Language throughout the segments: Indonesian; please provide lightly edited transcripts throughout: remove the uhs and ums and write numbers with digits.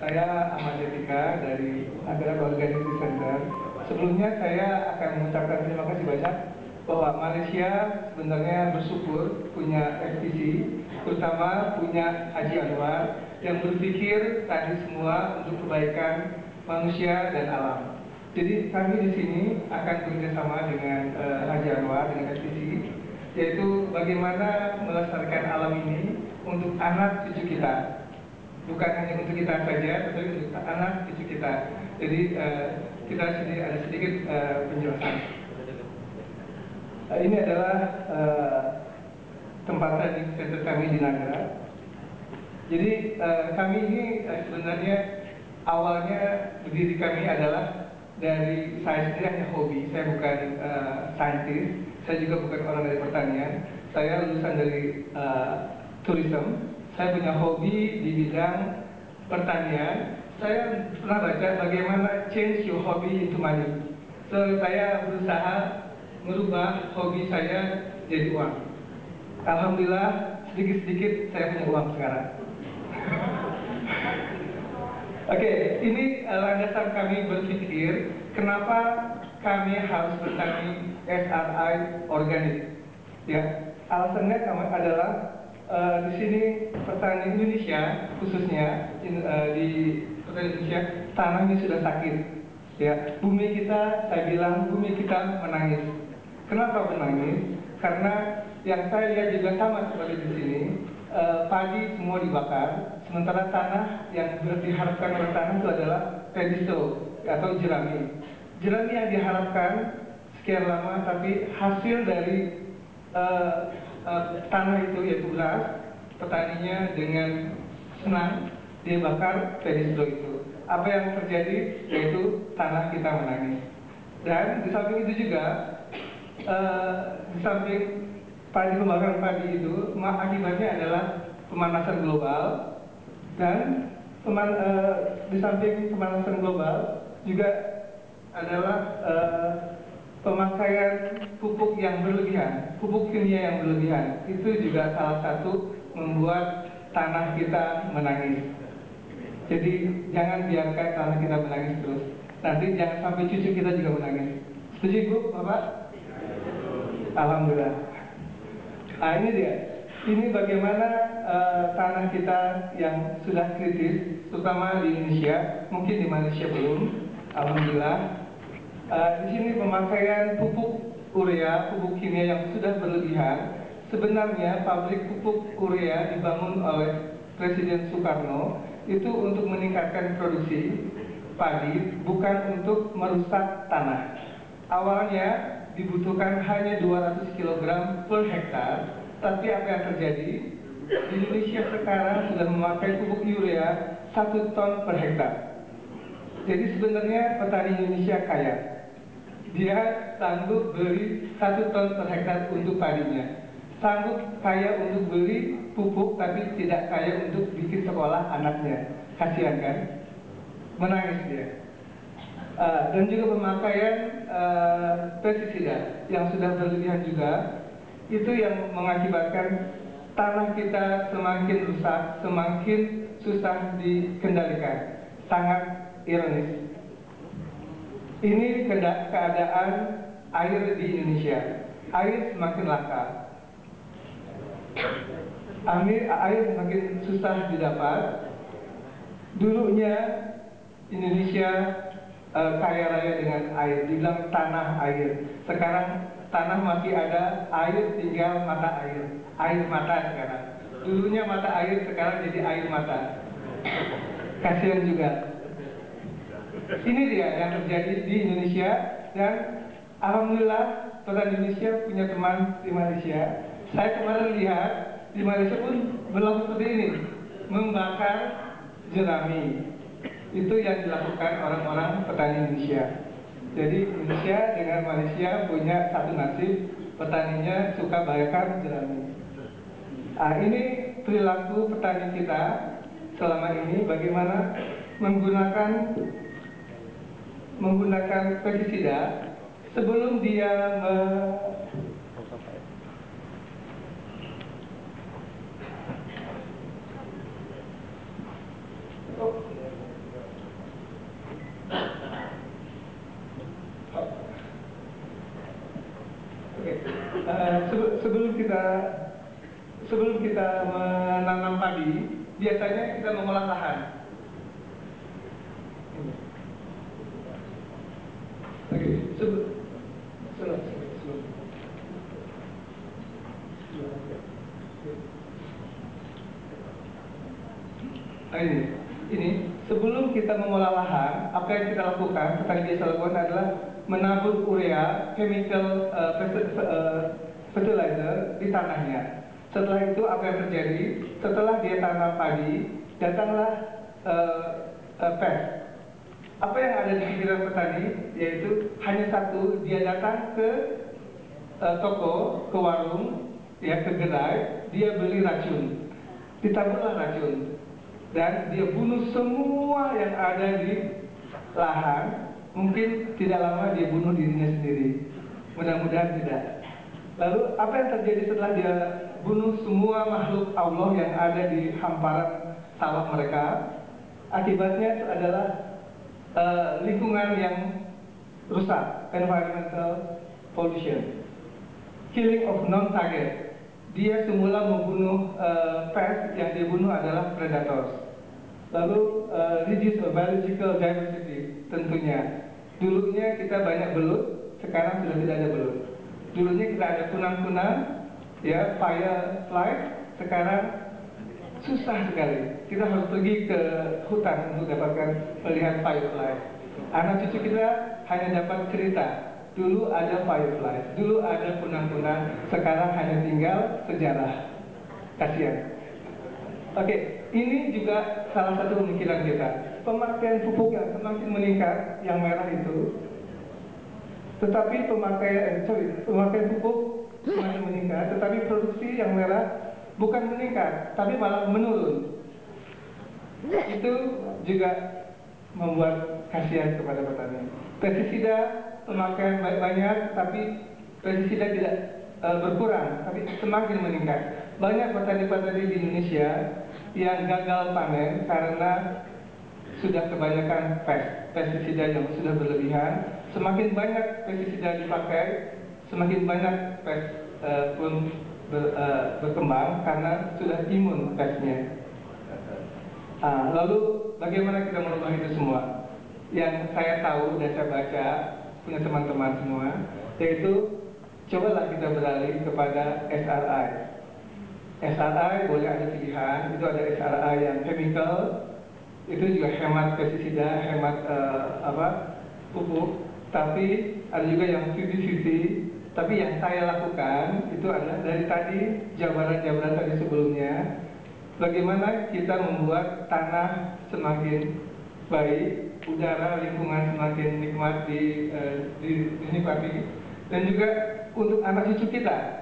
Saya Ahmad Jessica dari Nagrag Organic Center. Sebelumnya saya akan mengucapkan terima kasih banyak bahwa Malaysia sebenarnya bersyukur punya FTC, terutama punya Haji Anwar yang berpikir tadi semua untuk kebaikan manusia dan alam. Jadi kami di sini akan bekerjasama dengan Haji Anwar dengan FTC, yaitu bagaimana melestarikan alam ini untuk anak cucu kita. Bukan hanya untuk kita saja, tetapi untuk anak cucu kita. Jadi kita ada sedikit penjelasan. Ini adalah tempat training center kami di Nagrag. Jadi kami ini sebenarnya awalnya berdiri kami adalah dari saya sendiri hanya hobi. Saya bukan saintis, saya juga bukan orang dari pertanian. Saya lulusan dari tourism. Saya punya hobi di bidang pertanian. Saya pernah baca bagaimana change your hobby into money. So saya berusaha merubah hobi saya jadi uang. Alhamdulillah sedikit-sedikit saya punya uang sekarang. Oke, ini landasan kami berpikir kenapa kami harus bertani SRI organik. Ya, alasannya kami adalah di sini petani Indonesia khususnya di petani Indonesia tanahnya sudah sakit. Ya, bumi kita, saya bilang bumi kita menangis. Kenapa menangis? Karena yang saya lihat juga sama seperti di sini, padi semua dibakar, sementara tanah yang diharapkan oleh tanah itu adalah pedestal atau jerami. Jerami yang diharapkan sekian lama, tapi hasil dari tanah itu yaitu beras, petaninya dengan senang dia bakar pedestal itu. Apa yang terjadi yaitu tanah kita menangis. Dan di samping itu juga di samping pembakaran padi itu akibatnya adalah pemanasan global, dan di samping pemanasan global juga adalah pemakaian pupuk yang berlebihan, pupuk kimia yang berlebihan. Itu juga salah satu membuat tanah kita menangis. Jadi jangan biarkan tanah kita menangis terus. Nanti jangan sampai cucu kita juga menangis. Setuju Bu, Bapak? Alhamdulillah. Nah ini dia. Ini bagaimana tanah kita yang sudah kritis, terutama di Indonesia, mungkin di Malaysia belum. Alhamdulillah. Di sini pemakaian pupuk urea, pupuk kimia yang sudah berlebihan. Sebenarnya pabrik pupuk urea dibangun oleh Presiden Soekarno itu untuk meningkatkan produksi padi, bukan untuk merusak tanah. Awalnya dibutuhkan hanya 200 kg per hektar, tapi apa yang terjadi? Di Indonesia sekarang sudah memakai pupuk urea 1 ton per hektar. Jadi sebenarnya petani Indonesia kaya. Dia sanggup beli 1 ton per hektar untuk padinya. Sanggup kaya untuk beli pupuk, tapi tidak kaya untuk bikin sekolah anaknya. Kasihan kan? Menangis dia. Dan juga pemakaian pestisida yang sudah berlebihan juga, itu yang mengakibatkan tanah kita semakin rusak, semakin susah dikendalikan. Sangat ironis. Ini keadaan air di Indonesia. Air semakin langka. Air semakin susah didapat. Dulunya Indonesia kaya raya dengan air, dibilang tanah air. Sekarang tanah masih ada, air tinggal mata air. Air mata sekarang. Dulunya mata air, sekarang jadi air mata. Kasihan juga. Ini dia yang terjadi di Indonesia, dan alhamdulillah petani Indonesia punya teman di Malaysia. Saya kemarin lihat di Malaysia pun berlaku seperti ini, membakar jerami. Itu yang dilakukan orang-orang petani Indonesia. Jadi Indonesia dengan Malaysia punya satu nasib, petaninya suka bakar jerami. Nah, ini perilaku petani kita selama ini, bagaimana menggunakan pestisida sebelum dia biasanya kita mengolah lahan. Oke, sebelum. Ini sebelum kita mengolah lahan, apa yang kita lakukan, petani biasa lakukan adalah menabur urea, chemical fertilizer di tanahnya. Setelah itu apa yang terjadi? Setelah dia tanam padi, datanglah pest. Apa yang ada di pikiran petani yaitu hanya satu, dia datang ke toko, ke warung, ya ke gerai, dia beli racun, ditaburlah racun, dan dia bunuh semua yang ada di lahan. Mungkin tidak lama dia bunuh dirinya sendiri. Mudah-mudahan tidak. Lalu apa yang terjadi setelah dia bunuh semua makhluk Allah yang ada di hamparan sawah mereka? Akibatnya itu adalah lingkungan yang rusak, environmental pollution, killing of non-target. Dia semula membunuh pest, yang dia bunuh adalah predators. Lalu reduce biological diversity, tentunya. Dulunya kita banyak belut, sekarang sudah tidak ada belut. Dulunya kita ada kunang-kunang, ya, firefly, sekarang susah sekali. Kita harus pergi ke hutan untuk dapatkan melihat firefly. Anak cucu kita hanya dapat cerita. Dulu ada firefly, dulu ada kunang-kunang, sekarang hanya tinggal sejarah. Kasihan. Oke, ini juga salah satu pemikiran kita. Pemakaian pupuk yang semakin meningkat, yang merah itu, tetapi pemakaian pupuk semakin meningkat, tetapi produksi yang merah bukan meningkat, tapi malah menurun. Itu juga membuat kasihan kepada petani. Pestisida pemakaian banyak, tapi pestisida tidak berkurang, tapi semakin meningkat. Banyak petani-petani di Indonesia yang gagal panen karena sudah kebanyakan pestisida yang sudah berlebihan. Semakin banyak pestisida dipakai, semakin banyak pest pun berkembang karena sudah imun pestnya. Lalu bagaimana kita merubah itu semua? Yang saya tahu dan saya baca, punya teman-teman semua, yaitu cobalah kita beralih kepada SRI. SRI boleh ada pilihan, itu ada SRI yang chemical, itu juga hemat pestisida, hemat pupuk, tapi ada juga yang 50-50. Tapi yang saya lakukan itu adalah dari tadi, jabaran-jabaran tadi sebelumnya, bagaimana kita membuat tanah semakin baik, udara lingkungan semakin nikmat dinikmati, dan juga untuk anak cucu kita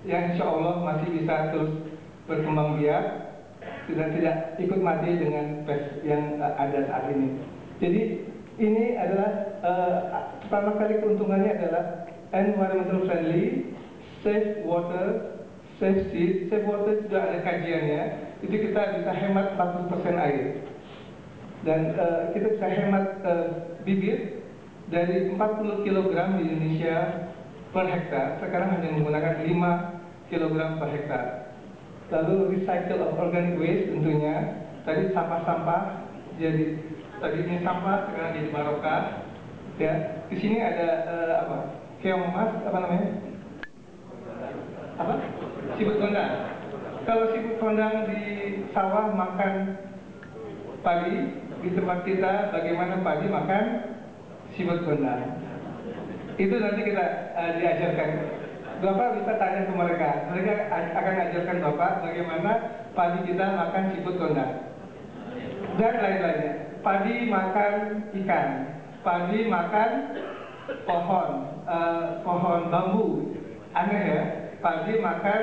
yang insya Allah masih bisa terus berkembang biak, tidak ikut mati dengan pest yang ada saat ini. Jadi ini adalah pertama kali keuntungannya adalah environmental friendly, safe water, safe seed. Safe water sudah ada kajiannya, itu kita bisa hemat 40% air, dan kita bisa hemat bibit dari 40 kg di Indonesia per hektar, sekarang hanya menggunakan 5 kg per hektar. Lalu recycle of organic waste, tentunya tadi sampah-sampah jadi tadi ini sampah, sekarang jadi barokah. Ya, di sini ada keong emas, apa namanya? Siput kondang. Kalau siput kondang di sawah makan padi, di tempat kita bagaimana padi makan siput kondang. Itu nanti kita diajarkan. Bapak bisa tanya ke mereka akan ajarkan Bapak bagaimana padi kita makan siput kondang dan lain-lainnya. Padi makan ikan, padi makan pohon bambu, aneh ya. Padi makan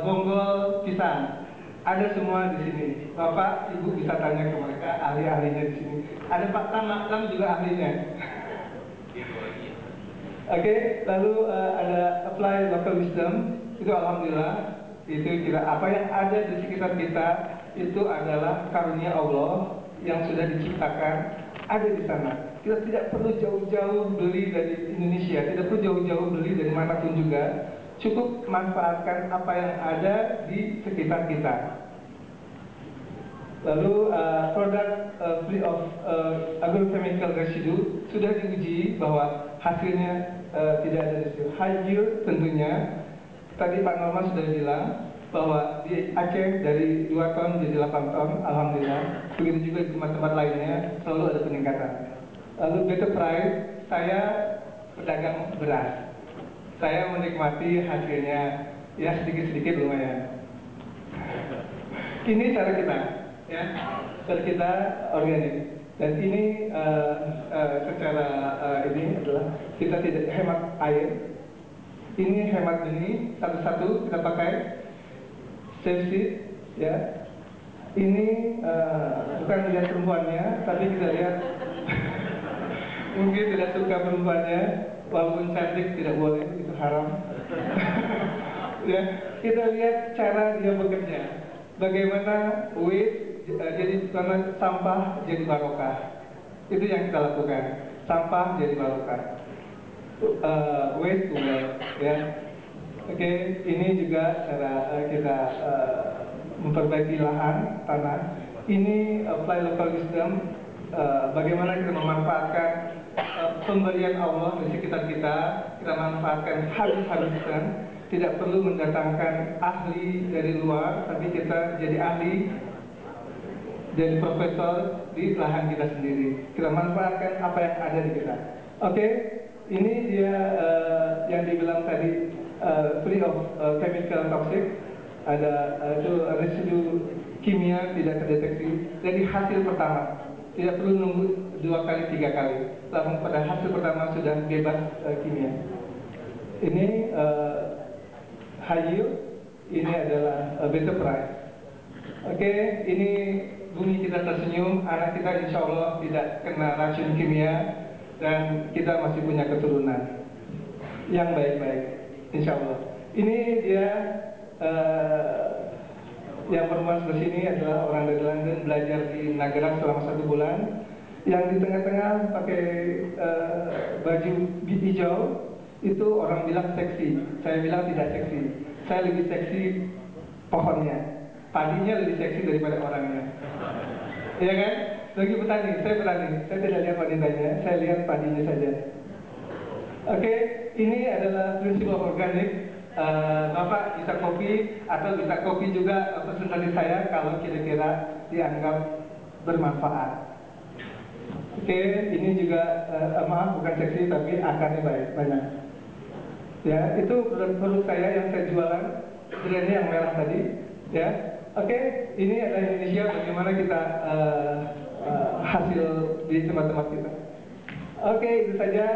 bonggol pisang, ada semua di sini. Bapak, Ibu bisa tanya ke mereka, ahli-ahlinya di sini. Ada Pak Tam juga ahlinya. Oke, lalu ada apply local wisdom. Itu alhamdulillah, itu kita apa yang ada di sekitar kita itu adalah karunia Allah yang sudah diciptakan ada di sana. Kita tidak perlu jauh-jauh beli dari Indonesia, tidak perlu jauh-jauh beli dari manapun juga. cukup manfaatkan apa yang ada di sekitar kita. Lalu produk free of agrochemical residue sudah diuji bahwa hasilnya tidak ada residue. High yield tentunya, tadi Pak Norman sudah bilang bahwa di Aceh dari 2 ton jadi 8 ton, alhamdulillah. Begitu juga di tempat-tempat lainnya selalu ada peningkatan. Lalu better price, saya pedagang beras. Saya menikmati hasilnya, ya sedikit-sedikit lumayan. Ini cara kita, ya, cara kita organik. Dan ini secara ini adalah kita tidak hemat air. Ini hemat benih, satu-satu kita pakai safe seed, ya. Ini bukan lihat perempuannya, tapi kita lihat mungkin tidak suka perempuannya, walaupun cantik tidak boleh, itu haram. Ya, kita lihat cara dia bekerja, bagaimana wheat jadi karena sampah jadi barokah. Itu yang kita lakukan, sampah jadi barokah. Waste to wealth, ya. Oke, ini juga cara kita memperbaiki lahan tanah. Ini apply local wisdom, bagaimana kita memanfaatkan pemberian Allah di sekitar kita manfaatkan habis-habisan. Tidak perlu mendatangkan ahli dari luar, tapi kita jadi ahli, jadi profesor di lahan kita sendiri. Kita manfaatkan apa yang ada di kita. Oke, ini dia yang dibilang tadi free of chemical toxic. Ada itu residu kimia tidak terdeteksi dari hasil pertama. Tidak perlu nunggu 2 kali 3 kali. Langsung pada hasil pertama sudah bebas kimia. Ini high yield, ini adalah better price. Oke, ini bumi kita tersenyum, anak kita insya Allah tidak kena racun kimia, dan kita masih punya keturunan yang baik-baik, insya Allah. Ini dia yang perempuan sebelah sini adalah orang dari London, belajar di Nagara selama 1 bulan. Yang di tengah-tengah pakai baju hijau, itu orang bilang seksi. Saya bilang tidak seksi. Saya lebih seksi pohonnya. Padinya lebih seksi daripada orangnya. Iya kan? Bagi petani, saya petani. Saya tidak lihat wanitanya, saya lihat padinya saja. Oke, ini adalah prinsip organik. Bapak bisa kopi atau bisa kopi juga presentasi saya kalau kira-kira dianggap bermanfaat. Oke, ini juga maaf bukan seksi tapi akarnya banyak. Ya, itu produk saya yang saya jualan, brandnya yang merah tadi. Ya, oke, ini adalah Indonesia. Bagaimana kita hasil di tempat-tempat kita. Oke, itu saja.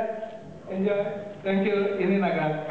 Enjoy. Thank you. Ini Naga.